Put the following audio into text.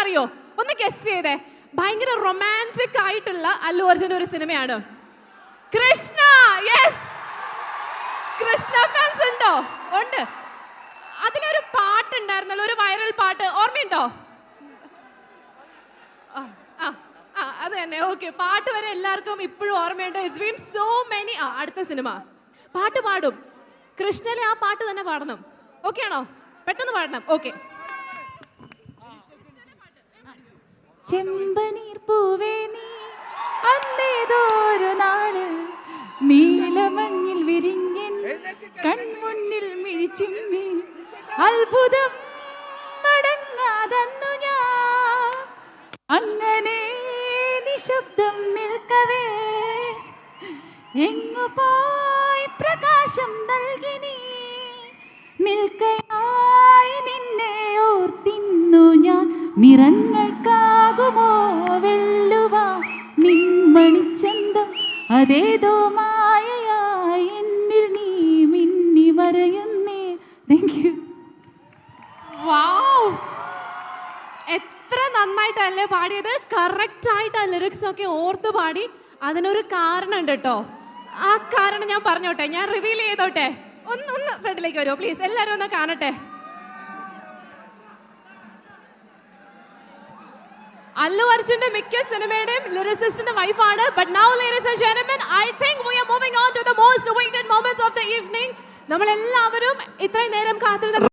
അറിയോ? ഒന്ന് ഗസ് ചെയ്തേ. ഭയങ്കര റൊമാൻറ്റിക് ആയിട്ടുള്ള അല്ലു അർജുന്റെ ഒരു സിനിമയാണ് കൃഷ്ണ. യെസ്, കൃഷ്ണ ഫാൻസ് ഉണ്ടോ? ഉണ്ട്. അതിലൊരു പാട്ടുണ്ടായിരുന്നല്ലോ, ഒരു വൈറൽ പാട്ട്, ഓർമ്മയുണ്ടോ? അത് തന്നെ. ഓക്കെ, പാട്ട് വരെ എല്ലാവർക്കും ഇപ്പോഴും ഓർമ്മയുണ്ട്. It's been so many. അടുത്ത സിനിമ പാട്ട് പാടും. കൃഷ്ണയിലെ ആ പാട്ട് തന്നെ പാടണം. ഓക്കെ ആണോ? പെട്ടെന്ന് പാടണം. ഓക്കെ. ചെമ്പനീർ പൂവേ നീ അന്നേതോരു നാട് നീലമഞ്ഞിൽ വിരിഞ്ഞൻ കൺമുന്നിൽ മിഴിച്ചിമ്മി അത്ഭുതം മടങ്ങാതന്നു ഞാൻ അങ്ങനെ നിശബ്ദം നിൽക്കവേ എങ്ങു പോയി പ്രകാശം നൽകി നീ നിൽക്കയായി നിന്നെ ഓർത്തിന്നു ഞാൻ നിറങ്ങൾക്കാകുമോ വെല്ലുവാ നിൻമണിച്ചന്തം അതേതോ മായയായി എന്നിൽ നീ മിന്നി മറയുന്നേ. Thank you. വൗ, എത്ര നന്നായിട്ടല്ലേ പാടിയത്. കറക്റ്റ് ആയിട്ട് ആ ലിറിക്സ് ഒക്കെ ഓർത്ത് പാടി. അതിനൊരു കാരണം ഉണ്ട് കേട്ടോ. ആ കാരണം ഞാൻ പറഞ്ഞോട്ടെ, ഞാൻ റിവീൽ ചെയ്തോട്ടെ. ഒന്ന് ഫ്രണ്ടിലേക്ക് വരുമോ പ്ലീസ്? എല്ലാവരും ഒന്ന് കാണട്ടെ. അല്ലു അർജുന്റെ മിക്ക സിനിമയുടെയും ലിറിസിസ്റ്റിന്റെ വൈഫാണ്. But now ladies and gentlemen, I think we are moving on to the most awaited moments of the evening. നമ്മൾ എല്ലാവരും ഇത്രയും നേരം കാത്തിരുന്ന